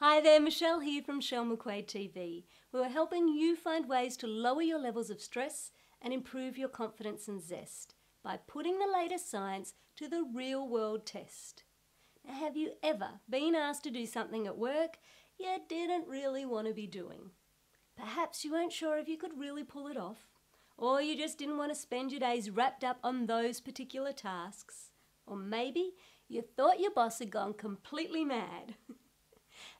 Hi there, Michelle here from McQuaid TV. We're helping you find ways to lower your levels of stress and improve your confidence and zest by putting the latest science to the real world test. Now, have you ever been asked to do something at work you didn't really want to be doing? Perhaps you weren't sure if you could really pull it off, or you just didn't want to spend your days wrapped up on those particular tasks. Or maybe you thought your boss had gone completely mad.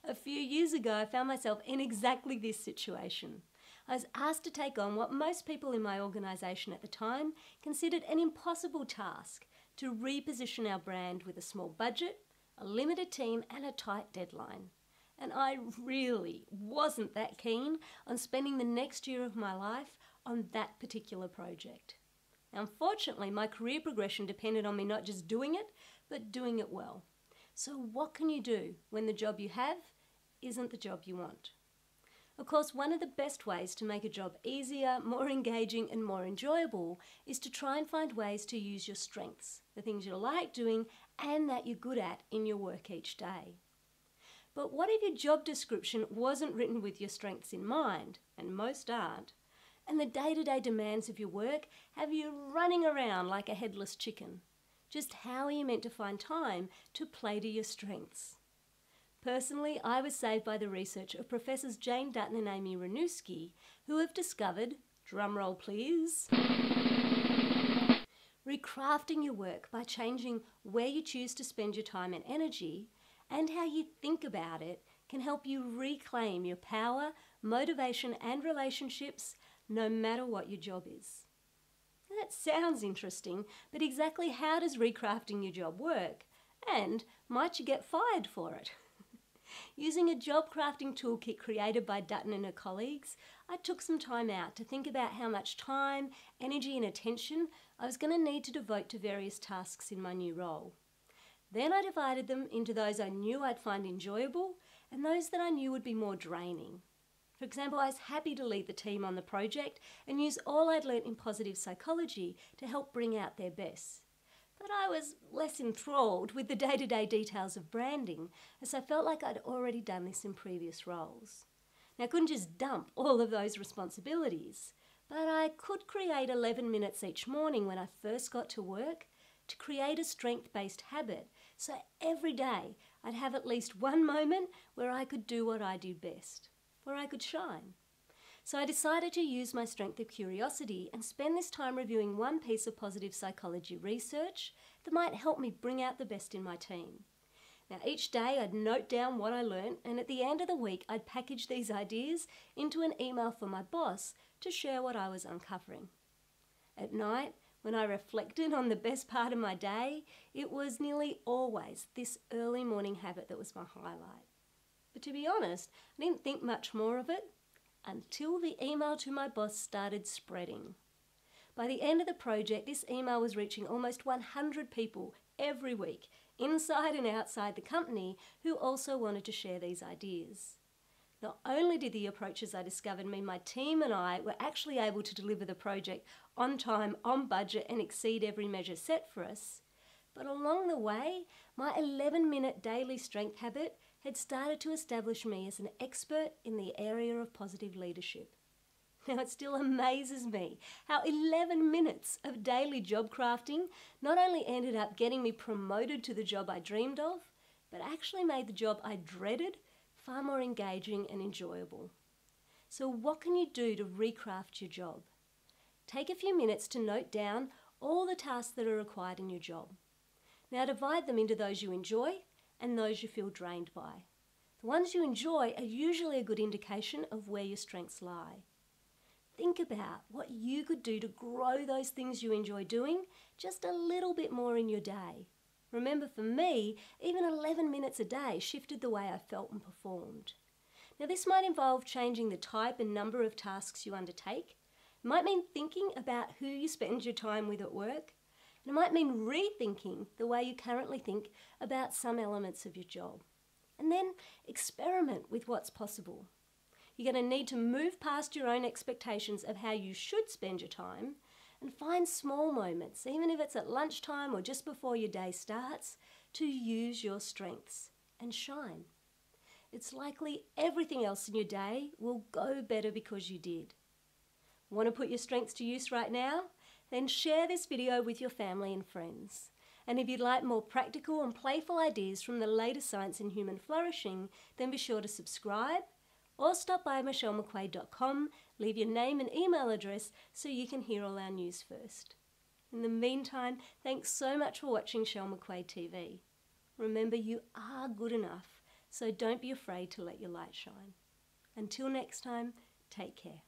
A few years ago, I found myself in exactly this situation. I was asked to take on what most people in my organisation at the time considered an impossible task: to reposition our brand with a small budget, a limited team and a tight deadline. And I really wasn't that keen on spending the next year of my life on that particular project. Now, unfortunately, my career progression depended on me not just doing it, but doing it well. So what can you do when the job you have isn't the job you want? Of course, one of the best ways to make a job easier, more engaging and more enjoyable is to try and find ways to use your strengths, the things you like doing and that you're good at in your work each day. But what if your job description wasn't written with your strengths in mind, and most aren't, and the day-to-day demands of your work have you running around like a headless chicken? Just how are you meant to find time to play to your strengths? Personally, I was saved by the research of Professors Jane Dutton and Amy Ranusky, who have discovered, drumroll please, recrafting your work by changing where you choose to spend your time and energy, and how you think about it can help you reclaim your power, motivation and relationships no matter what your job is. That sounds interesting, but exactly how does recrafting your job work? And might you get fired for it? Using a job crafting toolkit created by Dutton and her colleagues, I took some time out to think about how much time, energy and attention I was going to need to devote to various tasks in my new role. Then I divided them into those I knew I'd find enjoyable and those that I knew would be more draining. For example, I was happy to lead the team on the project and use all I'd learnt in positive psychology to help bring out their best. But I was less enthralled with the day-to-day details of branding, as I felt like I'd already done this in previous roles. Now, I couldn't just dump all of those responsibilities, but I could create 11 minutes each morning when I first got to work to create a strength-based habit, so every day I'd have at least one moment where I could do what I do best, where I could shine. So I decided to use my strength of curiosity and spend this time reviewing one piece of positive psychology research that might help me bring out the best in my team. Now, each day I'd note down what I learnt, and at the end of the week I'd package these ideas into an email for my boss to share what I was uncovering. At night, when I reflected on the best part of my day, it was nearly always this early morning habit that was my highlight. But to be honest, I didn't think much more of it until the email to my boss started spreading. By the end of the project, this email was reaching almost 100 people every week, inside and outside the company, who also wanted to share these ideas. Not only did the approaches I discovered mean my team and I were actually able to deliver the project on time, on budget, and exceed every measure set for us, but along the way, my 11-minute daily strength habit had started to establish me as an expert in the area of positive leadership. Now, it still amazes me how 11 minutes of daily job crafting not only ended up getting me promoted to the job I dreamed of, but actually made the job I dreaded far more engaging and enjoyable. So what can you do to recraft your job? Take a few minutes to note down all the tasks that are required in your job. Now, divide them into those you enjoy and those you feel drained by. The ones you enjoy are usually a good indication of where your strengths lie. Think about what you could do to grow those things you enjoy doing just a little bit more in your day. Remember, for me, even 11 minutes a day shifted the way I felt and performed. Now, this might involve changing the type and number of tasks you undertake. It might mean thinking about who you spend your time with at work. And it might mean rethinking the way you currently think about some elements of your job. And then experiment with what's possible. You're going to need to move past your own expectations of how you should spend your time and find small moments, even if it's at lunchtime or just before your day starts, to use your strengths and shine. it's likely everything else in your day will go better because you did. Want to put your strengths to use right now? Then share this video with your family and friends. And if you'd like more practical and playful ideas from the latest science in human flourishing, then be sure to subscribe or stop by michellmcquaid.com, leave your name and email address so you can hear all our news first. In the meantime, thanks so much for watching Shell McQuaid TV. Remember, you are good enough, so don't be afraid to let your light shine. Until next time, take care.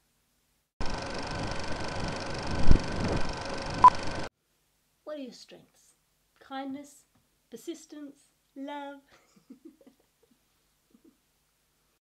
What are your strengths? Kindness, persistence, love.